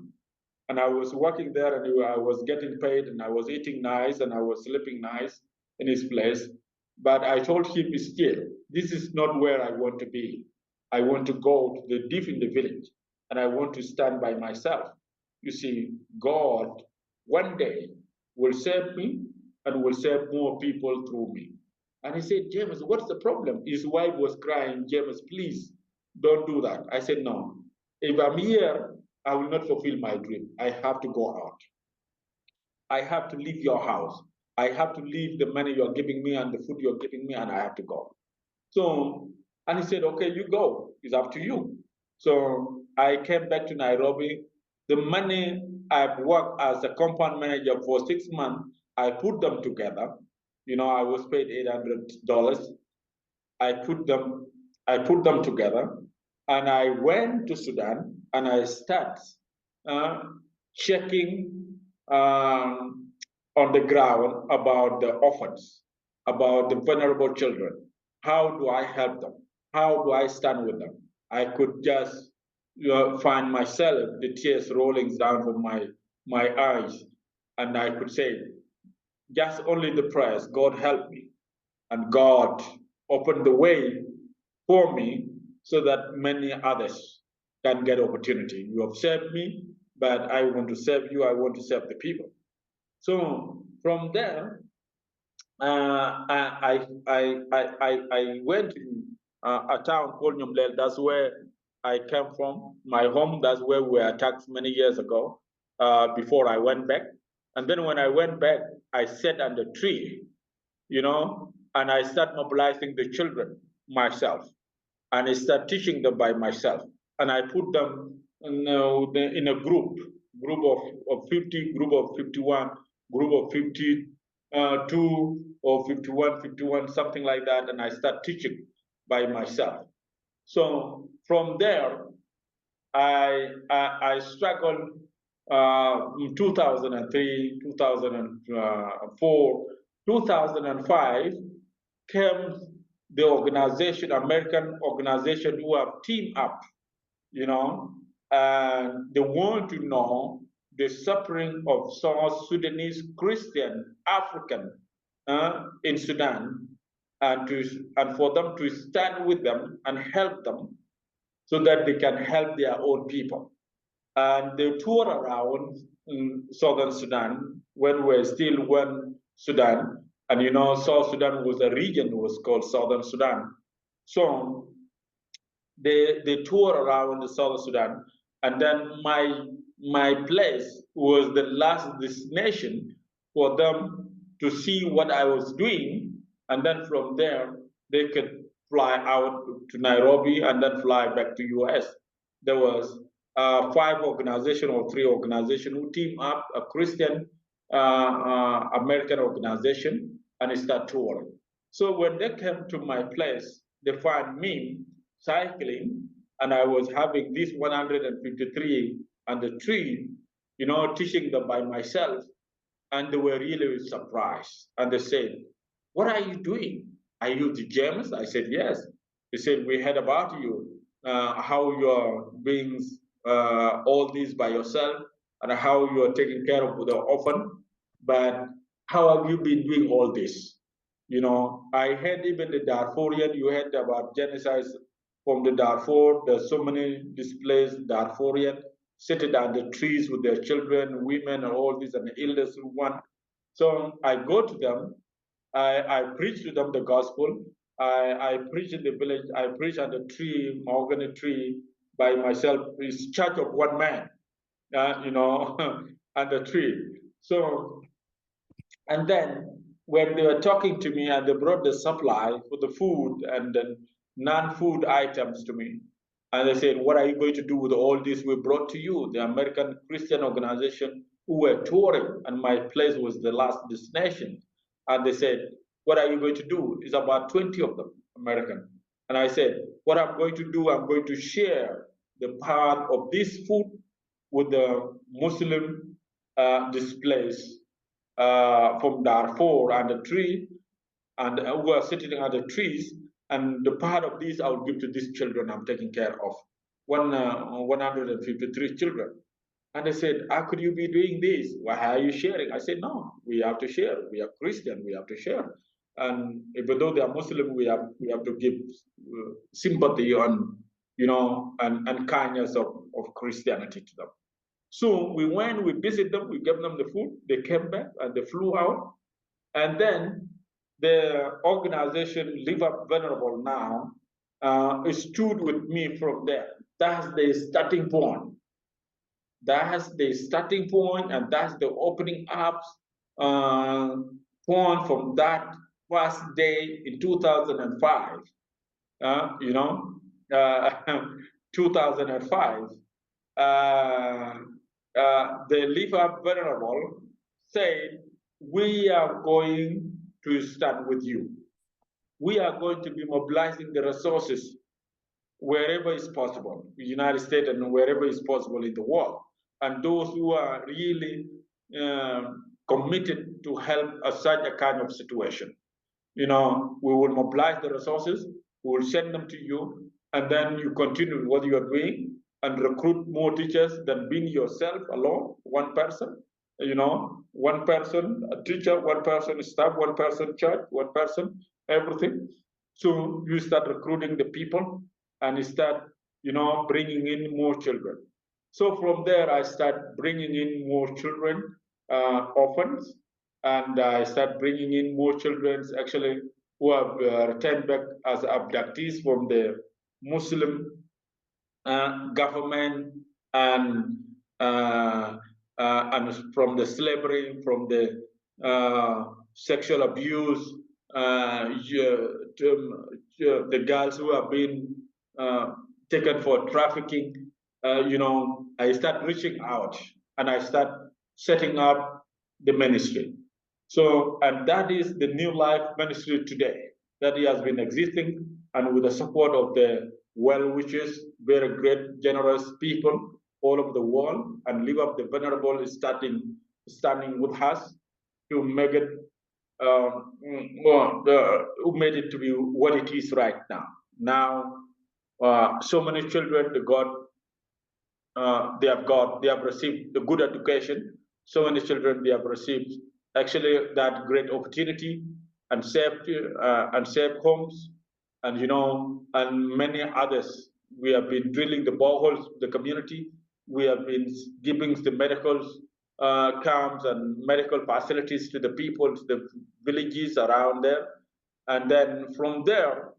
And I was working there and I was getting paid and I was eating nice and I was sleeping nice in his place. But I told him still, this is not where I want to be. I want to go to the deep in the village and I want to stand by myself. You see, God one day will save me and will save more people through me. And he said, James, what's the problem? His wife was crying, James, please don't do that. I said, no, If I'm here, I will not fulfill my dream. I have to go out. I have to leave your house. I have to leave the money you're giving me and the food you're giving me, and I have to go. So, and he said, okay, you go. It's up to you. So I came back to Nairobi. The money I've worked as a compound manager for 6 months, I put them together. I was paid $800. I put them, I put them together, and I went to Sudan and I start uh, checking on the ground about the orphans, about the vulnerable children. How do I help them? How do I stand with them? I could just find myself the tears rolling down from my eyes, and I could say, just only the prayers, God help me, and God opened the way for me so that many others can get opportunity. You have served me, but I want to serve you. I want to serve the people. So from there, I went to a town called Nyumlel. That's where I came from. My home. That's where we were attacked many years ago. Before I went back, and then when I went back, I sat under a tree, and I start mobilizing the children myself, and I start teaching them by myself, and I put them in a group of 50, group of 51, group of 52 or 51, something like that, and I start teaching by myself. So from there, I struggled in 2003, 2004, 2005 came the organization, American organization, who have teamed up, and they want to know the suffering of South Sudanese Christian African in Sudan, and for them to stand with them and help them so that they can help their own people. And they toured around in southern Sudan when we were still one Sudan. And South Sudan was a region, was called Southern Sudan. So they toured around the Southern Sudan. And then my place was the last destination for them to see what I was doing. And then from there, they could fly out to Nairobi and then fly back to US. There was 5 organizations or 3 organizations who team up, a Christian American organization, and start touring. So when they came to my place, they found me cycling, and I was having this 153 and the tree, teaching them by myself. And they were really surprised. And they said, what are you doing? Are you the James? I said, yes. They said, we heard about you, how you're doing all this by yourself, and how you're taking care of the orphan. But how have you been doing all this? I heard even the Darfurian, you heard about genocide from the Darfur. There's so many displaced Darfurian sitting under trees with their children, women, and all this, and the elders who want. So I go to them, I preach to them the gospel. I preach in the village. I preach at the tree, mahogany tree, by myself. It's church of one man, and the tree. So, and then when they were talking to me and they brought the supply for the food and the non-food items to me, and they said, what are you going to do with all this we brought to you? The American Christian organization who were touring, and my place was the last destination. And they said, what are you going to do? It's about 20 of them, American. And I said, what I'm going to do, I'm going to share the part of this food with the Muslim displaced from Darfur and the tree, and who are sitting under trees. And the part of this I will give to these children I'm taking care of, 153 children. And they said, how could you be doing this? Why are you sharing? I said, no, we have to share. We are Christian, we have to share. And even though they are Muslim, we have to give sympathy on, and kindness of Christianity to them. So we went, we visited them, we gave them the food, they came back and they flew out. And then the organization Live Up Venerable now stood with me from there. That's the starting point. That's the starting point, and that's the opening up uh, point from that first day in 2005. You know, uh, 2005. The Live Up Venerable said, "We are going to stand with you. We are going to be mobilizing the resources wherever is possible, the United States and wherever is possible in the world. And those who are really committed to help such a kind of situation, we will mobilize the resources, we will send them to you, and then you continue what you are doing and recruit more teachers than being yourself alone, one person, one person, a teacher, one person staff, one person church, one person, everything. So you start recruiting the people and start, bringing in more children. So from there, I start bringing in more children, orphans, and I start bringing in more children actually who have returned back as abductees from the Muslim government and from the slavery, from the sexual abuse, the girls who have been taken for trafficking. I start reaching out and I start setting up the ministry. So, and that is the New Life Ministry today that has been existing, and with the support of the well-wishers, very great, generous people all over the world, and Live Up the Venerable is standing with us to make it who made it to be what it is right now. Now, so many children, they have received the good education. So many children they have received actually that great opportunity and safe homes, and and many others. We have been drilling the boreholes, the community. We have been giving the medical camps and medical facilities to the people, to the villages around there, and then from there,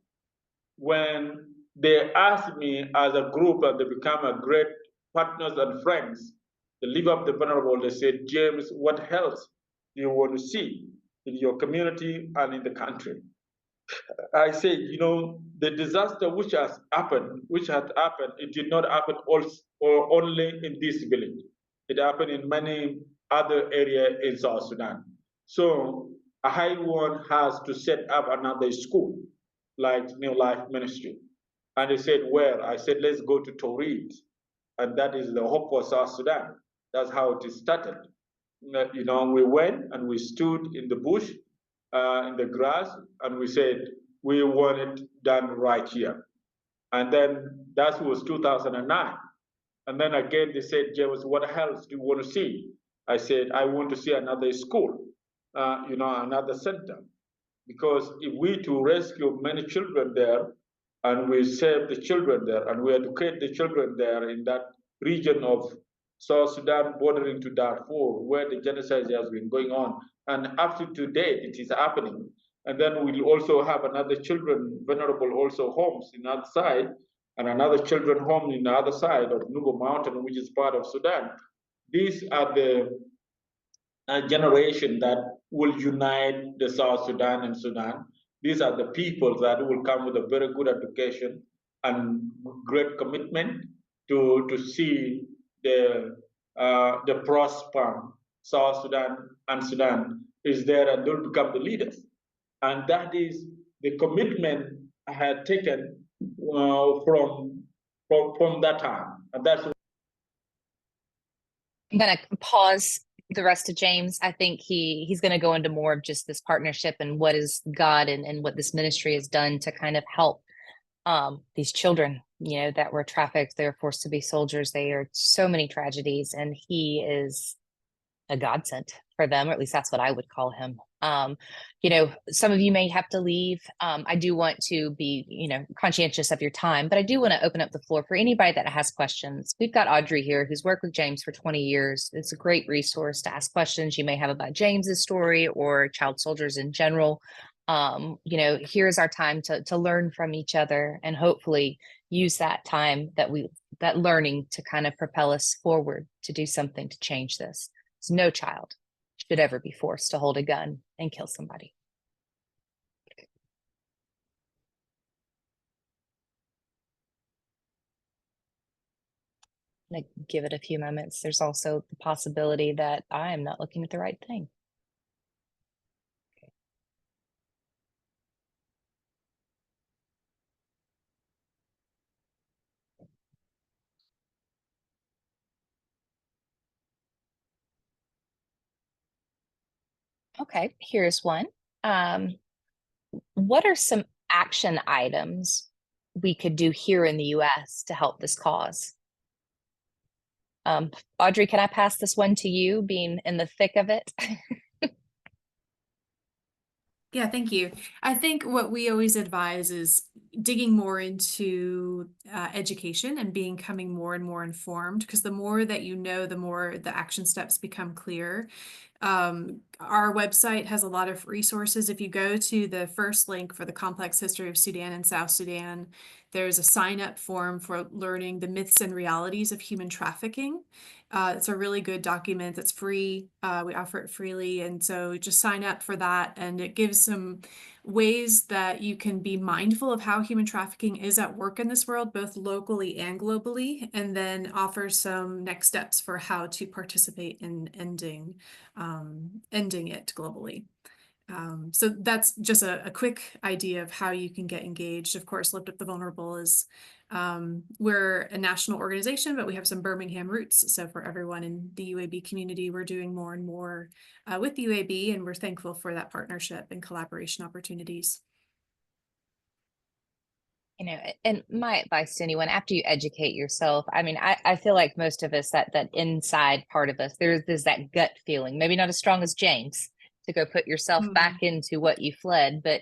when they asked me as a group and they become a great partners and friends, they Live Up the Venerable, they said, James, what else do you want to see in your community and in the country? I said, the disaster which had happened, it did not happen or only in this village. It happened in many other areas in South Sudan. So I want has to set up another school like New Life Ministry. And they said, where? I said, let's go to Torit. And that is the hope for South Sudan. That's how it started. We went and we stood in the bush, in the grass, and we said, we want it done right here. And then that was 2009. And then again, they said, James, what else do you want to see? I said, I want to see another school, another center. Because if we to rescue many children there, and we save the children there, and we educate the children there in that region of South Sudan bordering to Darfur, where the genocide has been going on, and up to today it is happening. And then we'll also have another children venerable also homes in the other side, and another children home in the other side of Nuba Mountain, which is part of Sudan. These are the generation that will unite the South Sudan and Sudan. These are the people that will come with a very good education and great commitment to see the prosper South Sudan and Sudan is there, and they'll become the leaders. And that is the commitment I had taken from that time, and that's. I'm going to pause the rest of James. I think he's going to go into more of just this partnership and what is God and what this ministry has done to kind of help these children, that were trafficked. They're forced to be soldiers. They are so many tragedies, and he is a godsend for them, or at least that's what I would call him. Some of you may have to leave. I do want to be, conscientious of your time, but I do want to open up the floor for anybody that has questions. We've got Audrey here who's worked with James for 20 years. It's a great resource to ask questions you may have about James's story or child soldiers in general. Here's our time to learn from each other and hopefully, use that time that learning to kind of propel us forward to do something to change this. So no child should ever be forced to hold a gun and kill somebody. I'm gonna give it a few moments. There's also the possibility that I am not looking at the right thing. Okay, here's one. What are some action items we could do here in the US to help this cause? Audrey, can I pass this one to you, being in the thick of it? Yeah, thank you. I think what we always advise is digging more into education and becoming more and more informed, because the more that you know, the more the action steps become clear. Our website has a lot of resources. If you go to the first link for the complex history of Sudan and South Sudan, there's a sign up form for learning the myths and realities of human trafficking. It's a really good document that's free. We offer it freely. And so just sign up for that. And it gives some ways that you can be mindful of how human trafficking is at work in this world, both locally and globally, and then offer some next steps for how to participate in ending it globally. So that's just a quick idea of how you can get engaged. Of course, Lift Up the Vulnerable is, we're a national organization, but we have some Birmingham roots. So for everyone in the UAB community, we're doing more and more with the UAB, and we're thankful for that partnership and collaboration opportunities. You know, and my advice to anyone, after you educate yourself, I mean, I feel like most of us, that inside part of us, there's that gut feeling, maybe not as strong as James, to go put yourself back into what you fled, but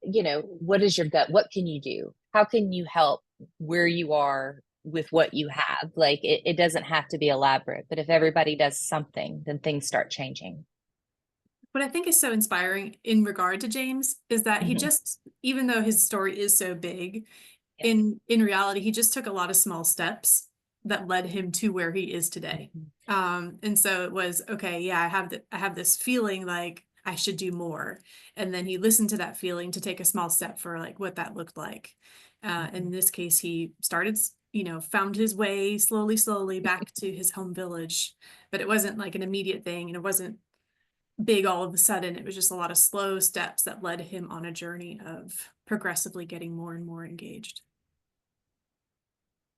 you know, what is your gut? What can you do? How can you help where you are with what you have? Like it doesn't have to be elaborate, but if everybody does something, then things start changing. What I think is so inspiring in regard to James is that he just, even though his story is so big, Yeah. in reality, he just took a lot of small steps that led him to where he is today. And so it was, okay, yeah, I have this feeling like I should do more. And then he listened to that feeling to take a small step for like what that looked like. In this case, he started, found his way slowly back to his home village, but it wasn't like an immediate thing, and it wasn't big all of a sudden. It was just a lot of slow steps that led him on a journey of progressively getting more and more engaged.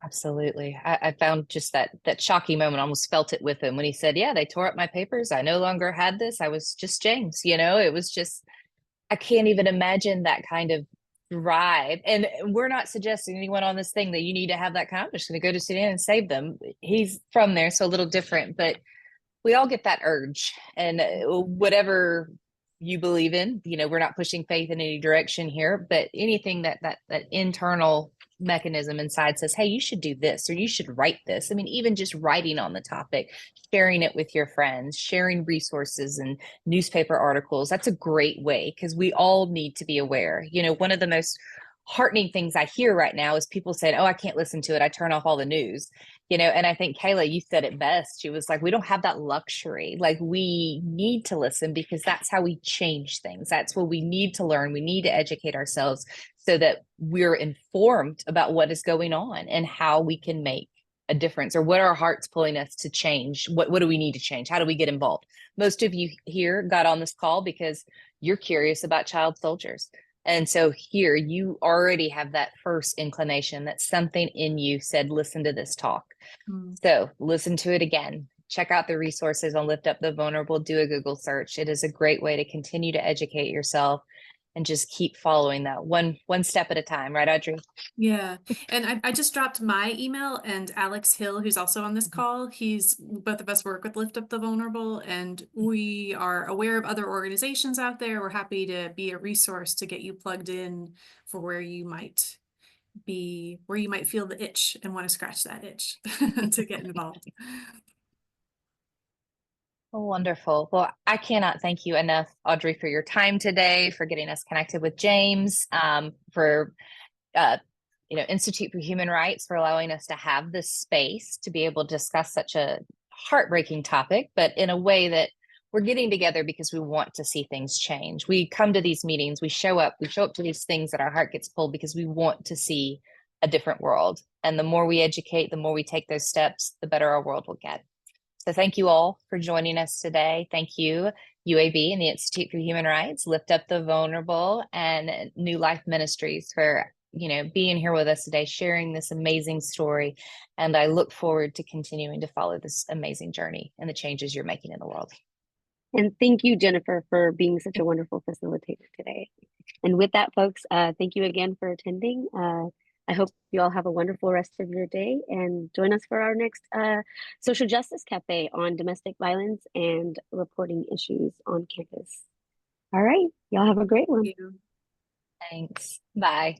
Absolutely. I found just that shocking moment, almost felt it with him when he said, yeah, they tore up my papers. I no longer had this. I was just James, it was just, I can't even imagine that kind of drive. And we're not suggesting anyone on this thing that you need to have that kind. I'm just going to go to Sudan and save them. He's from there, so a little different, but we all get that urge, and whatever you believe in, we're not pushing faith in any direction here, but anything that internal mechanism inside says, hey, you should do this, or you should write this. I mean, even just writing on the topic, sharing it with your friends, sharing resources and newspaper articles, that's a great way, because we all need to be aware. One of the most heartening things I hear right now is people saying, oh, I can't listen to it, I turn off all the news. And I think Kayla, you said it best. She was like, we don't have that luxury. Like, we need to listen, because that's how we change things. That's what we need to learn. We need to educate ourselves so that we're informed about what is going on and how we can make a difference, or what our heart's pulling us to change. What do we need to change? How do we get involved? Most of you here got on this call because you're curious about child soldiers. And so here you already have that first inclination that something in you said, listen to this talk. So listen to it again. Check out the resources on Lift Up the Vulnerable. Do a Google search. It is a great way to continue to educate yourself and just keep following that one step at a time. Right, Audrey? Yeah. And I just dropped my email, and Alex Hill, who's also on this call, both of us work with Lift Up the Vulnerable, and we are aware of other organizations out there. We're happy to be a resource to get you plugged in for where you might feel the itch and want to scratch that itch to get involved. Oh, wonderful. Well, I cannot thank you enough, Audrey, for your time today, for getting us connected with James, for Institute for Human Rights for allowing us to have this space to be able to discuss such a heartbreaking topic, but in a way that we're getting together because we want to see things change. We come to these meetings, we show up to these things that our heart gets pulled because we want to see a different world. And the more we educate, the more we take those steps, the better our world will get. So thank you all for joining us today. Thank you, UAB and the Institute for Human Rights, Lift Up the Vulnerable, and New Life Ministries for being here with us today, sharing this amazing story. And I look forward to continuing to follow this amazing journey and the changes you're making in the world. And thank you, Jennifer, for being such a wonderful facilitator today. And with that, folks, thank you again for attending. I hope you all have a wonderful rest of your day and join us for our next Social Justice Cafe on domestic violence and reporting issues on campus. All right, y'all have a great one. Thank you. Thanks. Bye.